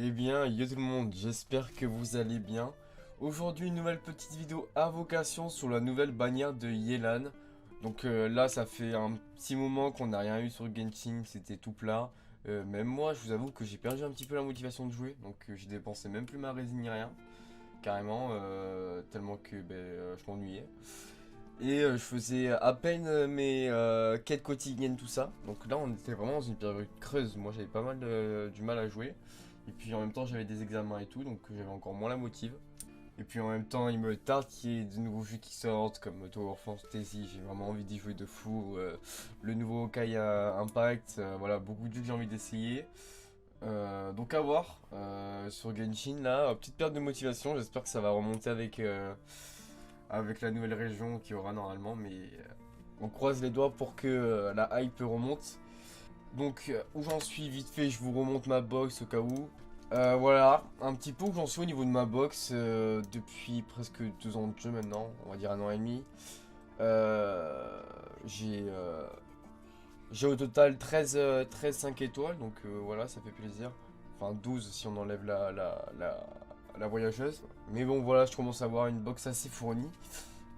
Eh bien, yo tout le monde, j'espère que vous allez bien. Aujourd'hui, une nouvelle petite vidéo invocation sur la nouvelle bannière de Yelan. Donc là, ça fait un petit moment qu'on n'a rien eu sur Genshin, c'était tout plat. Même moi, je vous avoue que j'ai perdu un petit peu la motivation de jouer, donc j'ai dépensé même plus ma résine ni rien, carrément, tellement que je m'ennuyais. Et je faisais à peine mes quêtes quotidiennes, tout ça. Donc là, on était vraiment dans une période creuse. Moi, j'avais pas mal du mal à jouer. Et puis en même temps, j'avais des examens et tout, donc j'avais encore moins la motive. Et puis en même temps, il me tarde qu'il y ait de nouveaux jeux qui sortent, comme Tower Fantasy. J'ai vraiment envie d'y jouer de fou. Le nouveau Kai Impact, voilà, beaucoup de jeux que j'ai envie d'essayer. Donc à voir sur Genshin là, petite perte de motivation, j'espère que ça va remonter avec la nouvelle région qu'il y aura normalement, mais on croise les doigts pour que la hype remonte. Donc où j'en suis vite fait, je vous remonte ma box au cas où. Voilà, un petit peu où j'en suis au niveau de ma box depuis presque 2 ans de jeu maintenant, on va dire 1 an et demi. J'ai au total 13 5 étoiles, donc voilà, ça fait plaisir. Enfin 12 si on enlève la voyageuse. Mais bon voilà, je commence à avoir une box assez fournie.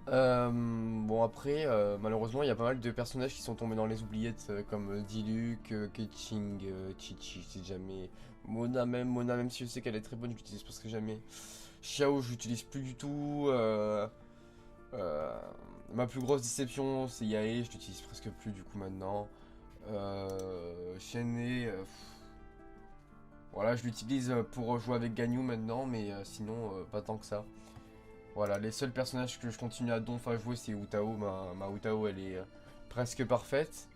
Bon après, malheureusement, il y a pas mal de personnages qui sont tombés dans les oubliettes, comme Diluc, Keqing, Chichi, je sais jamais. Mona même si je sais qu'elle est très bonne, je l'utilise presque jamais. Xiao, je l'utilise plus du tout. Euh, Ma plus grosse déception, c'est Yae, je l'utilise presque plus du coup maintenant. Shenhe, voilà, je l'utilise pour jouer avec Ganyu maintenant, mais sinon, pas tant que ça. Voilà, les seuls personnages que je continue à donf à jouer, c'est Utao. Ma Utao, elle est presque parfaite.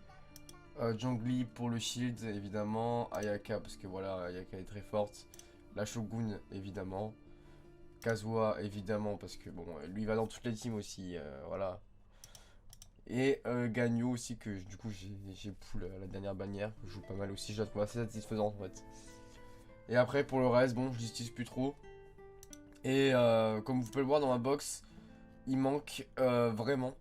Zhongli pour le shield, évidemment. Ayaka, parce que voilà, Ayaka est très forte. La Shogun, évidemment. Kazuha, évidemment, parce que bon, lui va dans toutes les teams aussi, voilà. Et Ganyu aussi, que du coup j'ai pull la dernière bannière, que je joue pas mal aussi, je la trouve assez satisfaisante en fait. Et après, pour le reste, bon, je l'utilise plus trop. Et comme vous pouvez le voir dans ma box, il manque vraiment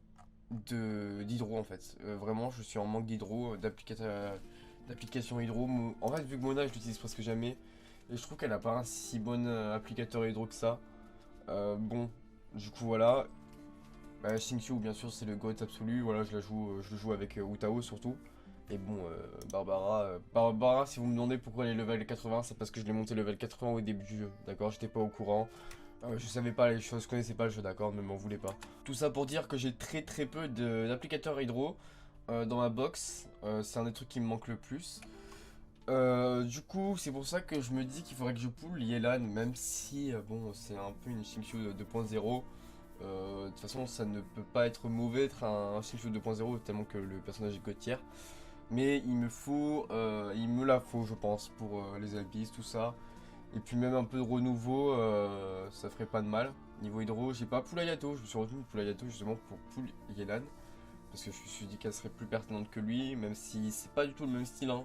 d'hydro en fait. Vraiment, je suis en manque d'hydro, d'application hydro. En fait, vu que Mona, je l'utilise presque jamais. Et je trouve qu'elle a pas un si bon applicateur hydro que ça. Bon, du coup, voilà. Bah, Xingqiu, bien sûr, c'est le GOAT absolu. Voilà, je le joue avec Utao surtout. Et bon, Barbara, si vous me demandez pourquoi elle est level 80, c'est parce que je l'ai monté level 80 au début du jeu. D'accord, j'étais pas au courant. Je savais pas les choses, je connaissais pas le jeu, d'accord, ne m'en voulez pas. Tout ça pour dire que j'ai très peu d'applicateurs hydro dans ma box. C'est un des trucs qui me manque le plus. Du coup, c'est pour ça que je me dis qu'il faudrait que je pull Yelan, même si, bon, c'est un peu une Xingqiu 2.0. De toute façon, ça ne peut pas être mauvais d'être un Xingqiu 2.0, tellement que le personnage est god-tier. Mais il me la faut, je pense, pour les Alpis, tout ça. Et puis même un peu de renouveau, ça ferait pas de mal. Niveau hydro, j'ai pas Poula Yato, je me suis retenu de Poula Yato justement pour Poul Yelan. Parce que je me suis dit qu'elle serait plus pertinente que lui, même si c'est pas du tout le même style. Hein.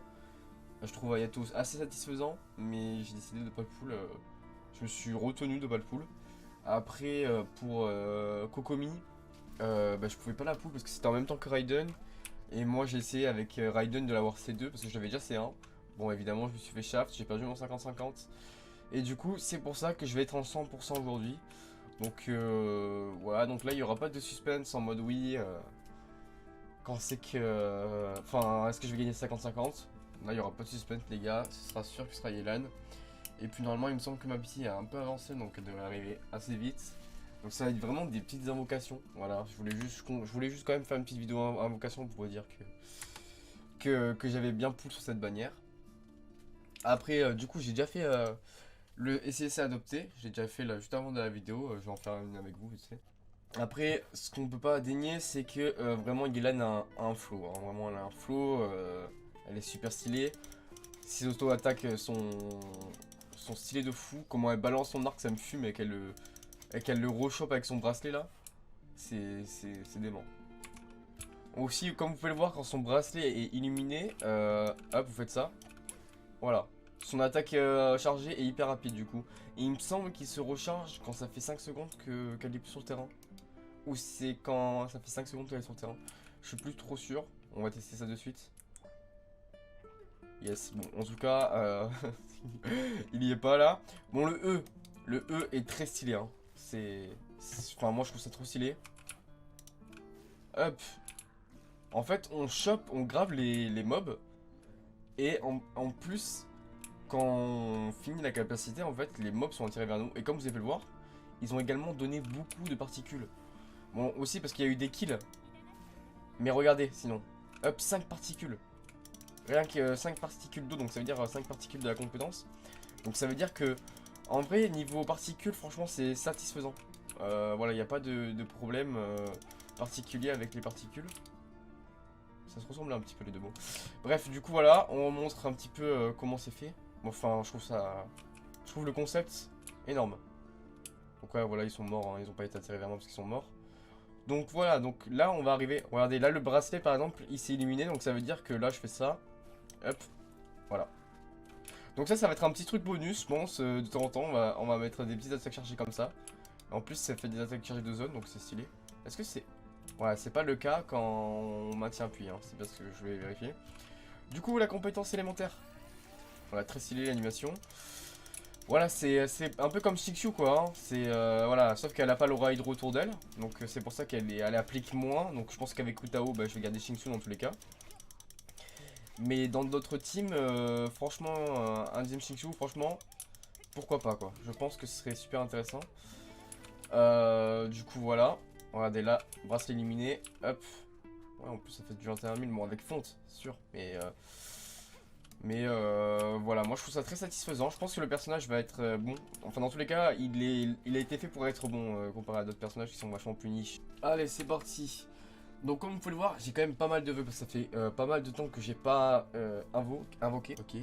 Je trouve Ayato assez satisfaisant, mais j'ai décidé de pas le pull. Je me suis retenu de pas le pull. Après, pour Kokomi, je pouvais pas la pull parce que c'était en même temps que Raiden. Et moi j'ai essayé avec Raiden de l'avoir C2 parce que je l'avais déjà C1. Bon, évidemment, je me suis fait shaft, j'ai perdu mon 50-50. Et du coup, c'est pour ça que je vais être en 100% aujourd'hui. Donc voilà, donc là il n'y aura pas de suspense en mode oui. Quand c'est que. Enfin, est-ce que je vais gagner 50-50? Là il n'y aura pas de suspense, les gars. Ce sera sûr que ce sera Yelan. Et puis normalement, il me semble que ma petite a un peu avancé, donc elle devrait arriver assez vite. Donc ça va être vraiment des petites invocations. Voilà, je voulais juste quand même faire une petite vidéo invocation pour vous dire que j'avais bien pull sur cette bannière. Après, du coup, j'ai déjà fait le SCC adopté, je l'ai déjà fait là juste avant de la vidéo, je vais en faire une avec vous, tu sais. Après, ce qu'on peut pas dénier, c'est que vraiment Yelan a un flow, hein. Vraiment elle a un flow, elle est super stylée. Ses auto-attaques sont stylées de fou, comment elle balance son arc ça me fume et qu'elle le rechoppe avec son bracelet là, c'est dément. Aussi, comme vous pouvez le voir, quand son bracelet est illuminé, hop, vous faites ça, voilà. Son attaque chargée est hyper rapide du coup. Et il me semble qu'il se recharge quand ça fait 5 secondes qu'elle est plus sur le terrain. Ou c'est quand ça fait 5 secondes qu'elle est sur le terrain. Je suis plus trop sûr. On va tester ça de suite. Yes, bon, en tout cas, il y est pas là. Bon, le E est très stylé, hein. Enfin, moi, je trouve ça trop stylé. Hop. En fait, on chope, on grave les mobs. Et en plus, quand on finit la capacité, en fait, les mobs sont attirés vers nous. Et comme vous avez pu le voir, ils ont également donné beaucoup de particules. Bon, aussi parce qu'il y a eu des kills. Mais regardez, sinon. Hop, 5 particules. Rien que 5 particules d'eau, donc ça veut dire 5 particules de la compétence. Donc ça veut dire que, en vrai, niveau particules, franchement, c'est satisfaisant. Voilà, il n'y a pas de problème particulier avec les particules. Ça se ressemble un petit peu les deux mots. Bref, du coup, voilà, on montre un petit peu comment c'est fait. Bon, enfin, je trouve le concept énorme. Donc ouais, voilà, ils sont morts, hein, ils n'ont pas été attirés vers moi parce qu'ils sont morts. Donc voilà, donc là, on va arriver. Regardez, là, le bracelet, par exemple, il s'est illuminé, donc ça veut dire que là, je fais ça. Hop, voilà. Donc ça va être un petit truc bonus, je pense, de temps en temps, on va mettre des petites attaques chargées comme ça. En plus, ça fait des attaques chargées de zone, donc c'est stylé. Est-ce que c'est... Ouais, c'est pas le cas quand on maintient appui, hein, c'est parce que je vais vérifier. Du coup, la compétence élémentaire. Voilà, très stylé l'animation. Voilà, c'est un peu comme Shikyu, quoi, hein. C'est, voilà, sauf qu'elle a pas l'aura hydro autour d'elle, donc c'est pour ça elle applique moins, donc je pense qu'avec Utao, bah, je vais garder Shikyu dans tous les cas. Mais dans d'autres teams, franchement, un deuxième Shikyu, franchement, pourquoi pas, quoi. Je pense que ce serait super intéressant. Du coup, voilà. Regardez là, bracelet éliminé, hop. Ouais, en plus ça fait du 21 000, bon avec fonte, c'est sûr, mais voilà, moi je trouve ça très satisfaisant. Je pense que le personnage va être bon. Enfin, dans tous les cas, il a été fait pour être bon comparé à d'autres personnages qui sont vachement plus niches. Allez, c'est parti. Donc, comme vous pouvez le voir, j'ai quand même pas mal de vœux parce que ça fait pas mal de temps que j'ai pas invoqué. Ok.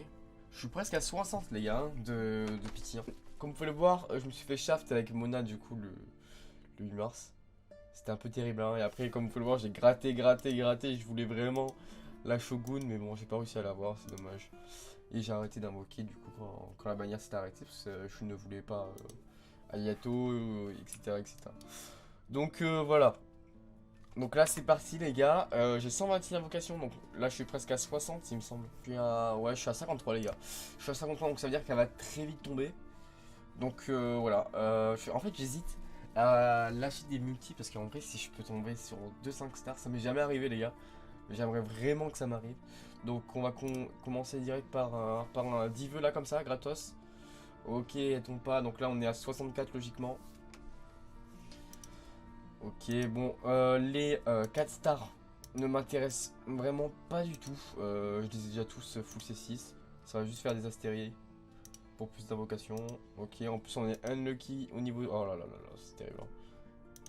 Je suis presque à 60, les gars, hein, de pitié. Comme vous pouvez le voir, je me suis fait shaft avec Mona du coup le 8 mars. C'était un peu terrible, hein. Et après, comme vous pouvez le voir, j'ai gratté. Je voulais vraiment la Shogun, mais bon, j'ai pas réussi à l'avoir, c'est dommage. Et j'ai arrêté d'invoquer du coup quand la bannière s'est arrêtée, parce que je ne voulais pas Ayato, etc. Donc voilà. Donc là, c'est parti, les gars. J'ai 126 invocations, donc là, je suis presque à 60, il me semble. Ouais, je suis à 53, les gars. Je suis à 53, donc ça veut dire qu'elle va très vite tomber. Donc voilà. En fait, j'hésite à lâcher des multis parce qu'en vrai, si je peux tomber sur 2-5 stars, ça m'est jamais arrivé, les gars. J'aimerais vraiment que ça m'arrive. Donc on va commencer direct par un 10 vœux là comme ça, gratos. Ok, elle tombe pas. Donc là on est à 64 logiquement. Ok, bon, les 4 stars ne m'intéressent vraiment pas du tout. Je les ai déjà tous full C6. Ça va juste faire des astéries pour plus d'invocations. Ok, en plus on est unlucky au niveau... Oh là là là là, c'est terrible.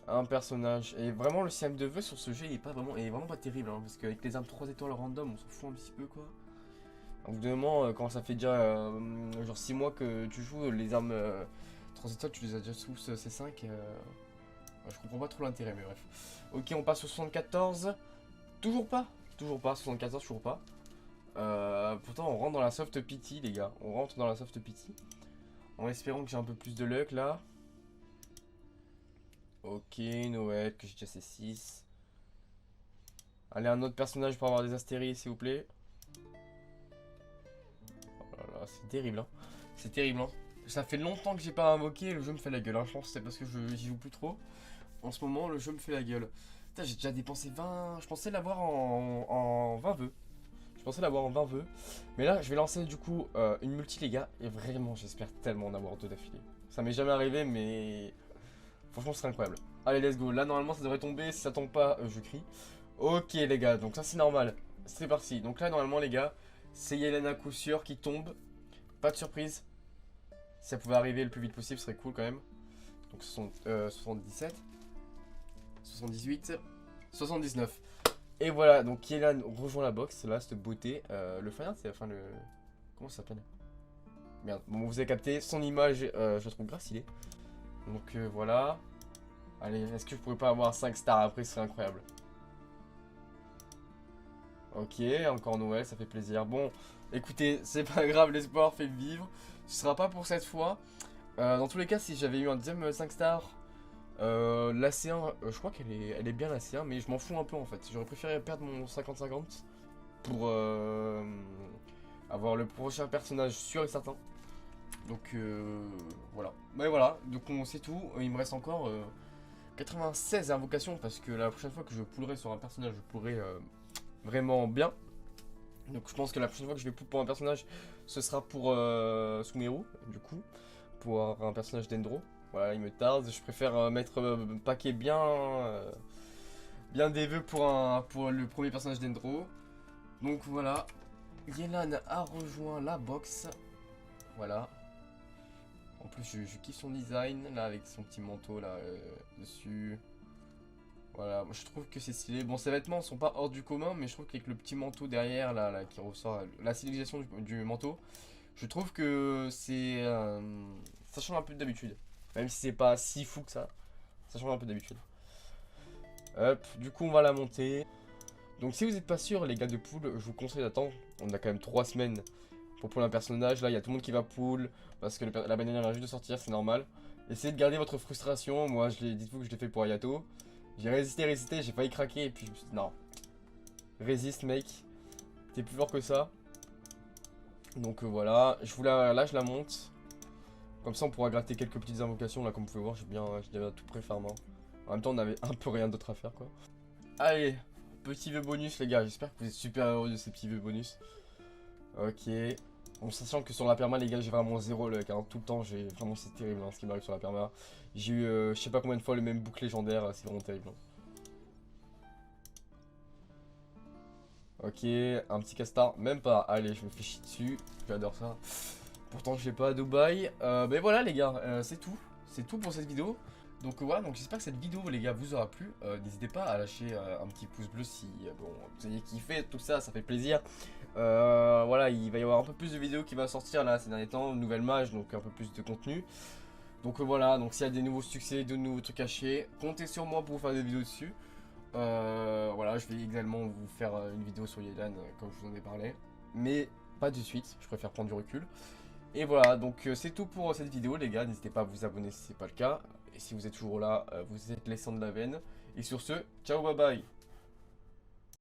Un personnage. Et vraiment le système de vœux sur ce jeu il est vraiment pas terrible. Hein, parce qu'avec les armes 3 étoiles random, on s'en fout un petit peu quoi. Au bout d'un moment, quand ça fait déjà genre 6 mois que tu joues, les armes 3 étoiles, tu les as déjà sous C5. Je comprends pas trop l'intérêt, mais bref. Ok, on passe au 74. Toujours pas. 74, toujours pas. Pourtant, on rentre dans la soft pity, les gars. On rentre dans la soft pity. En espérant que j'ai un peu plus de luck là. Ok, Noël, que j'ai déjà C6. Allez, un autre personnage pour avoir des astéries, s'il vous plaît. Oh là là, c'est terrible, hein. C'est terrible, hein. Ça fait longtemps que j'ai pas invoqué et le jeu me fait la gueule. Hein. Je pense que c'est parce que j'y joue plus trop. En ce moment, le jeu me fait la gueule. Putain, j'ai déjà dépensé 20... Je pensais l'avoir en 20 vœux. Je pensais l'avoir en 20 vœux. Mais là, je vais lancer du coup une multi, les gars. Et vraiment, j'espère tellement en avoir deux d'affilée. Ça m'est jamais arrivé, mais... Franchement, ce serait incroyable. Allez, let's go. Là, normalement, ça devrait tomber. Si ça tombe pas, je crie. Ok, les gars. Donc ça, c'est normal. C'est parti. Donc là, normalement, les gars, c'est Yelen à coup sûr qui tombe. Pas de surprise. Si ça pouvait arriver le plus vite possible, ce serait cool quand même. Donc 77. 78, 79. Et voilà, donc Kielan rejoint la box, là, cette beauté. Le Fire, c'est enfin le... Comment ça s'appelle? Merde, bon, vous avez capté, son image, je la trouve grave stylée. Donc voilà. Allez, est-ce que je pourrais pas avoir 5 stars après, ce serait incroyable. Ok, encore Noël, ça fait plaisir. Bon, écoutez, c'est pas grave, l'espoir fait vivre. Ce sera pas pour cette fois. Dans tous les cas, si j'avais eu un deuxième 5 stars... la C1, je crois elle est bien la C1, mais je m'en fous un peu en fait. J'aurais préféré perdre mon 50-50 pour avoir le prochain personnage sûr et certain. Donc voilà. Mais voilà, donc on sait tout. Il me reste encore 96 invocations parce que la prochaine fois que je poolerai sur un personnage, je poolerai vraiment bien. Donc je pense que la prochaine fois que je vais pool pour un personnage, ce sera pour Sumeru, du coup, pour un personnage d'Endro. Voilà, il me tarde. Je préfère mettre paquet bien des vœux pour le premier personnage d'Endro. Donc voilà, Yelan a rejoint la box. Voilà. En plus, je kiffe son design, là, avec son petit manteau, là, dessus. Voilà, moi, je trouve que c'est stylé. Bon, ses vêtements sont pas hors du commun, mais je trouve qu'avec le petit manteau derrière, là, qui ressort, la stylisation du manteau, je trouve que c'est... ça change un peu d'habitude. Même si c'est pas si fou que ça change un peu d'habitude. Hop, du coup, on va la monter. Donc, si vous n'êtes pas sûr, les gars de pool, je vous conseille d'attendre. On a quand même 3 semaines pour pool un personnage. Là, il y a tout le monde qui va pool parce que la bannière vient juste de sortir, c'est normal. Essayez de garder votre frustration. Moi, dites-vous que je l'ai fait pour Ayato. J'ai résisté, j'ai failli craquer et puis je me suis dit non. Résiste, mec. T'es plus fort que ça. Donc voilà, là je la monte. Comme ça, on pourra gratter quelques petites invocations. Là, comme vous pouvez voir, j'ai bien tout pré farm. En même temps, on avait un peu rien d'autre à faire, quoi. Allez, petit vœu bonus, les gars. J'espère que vous êtes super heureux de ces petits vœux bonus. Ok. En sachant que sur la perma, les gars, j'ai vraiment zéro luck. Hein. Tout le temps, vraiment, c'est terrible hein, ce qui m'arrive sur la perma. J'ai eu, je sais pas combien de fois, le même boucle légendaire. C'est vraiment terrible. Hein. Ok, un petit castar, même pas. Allez, je me fais chier dessus. J'adore ça. Pourtant, je l'ai pas à Dubaï. Mais voilà, les gars, c'est tout. C'est tout pour cette vidéo. Donc voilà, donc j'espère que cette vidéo, les gars, vous aura plu. N'hésitez pas à lâcher un petit pouce bleu si bon, vous avez kiffé tout ça, ça fait plaisir. Voilà, il va y avoir un peu plus de vidéos qui va sortir là ces derniers temps, nouvelle mage, donc un peu plus de contenu. Donc voilà, donc s'il y a des nouveaux succès, de nouveaux trucs cachés, comptez sur moi pour vous faire des vidéos dessus. Voilà, je vais également vous faire une vidéo sur Yelan comme je vous en ai parlé. Mais pas de suite, je préfère prendre du recul. Et voilà, donc c'est tout pour cette vidéo les gars, n'hésitez pas à vous abonner si c'est pas le cas. Et si vous êtes toujours là, vous êtes les sangs de la veine. Et sur ce, ciao bye bye.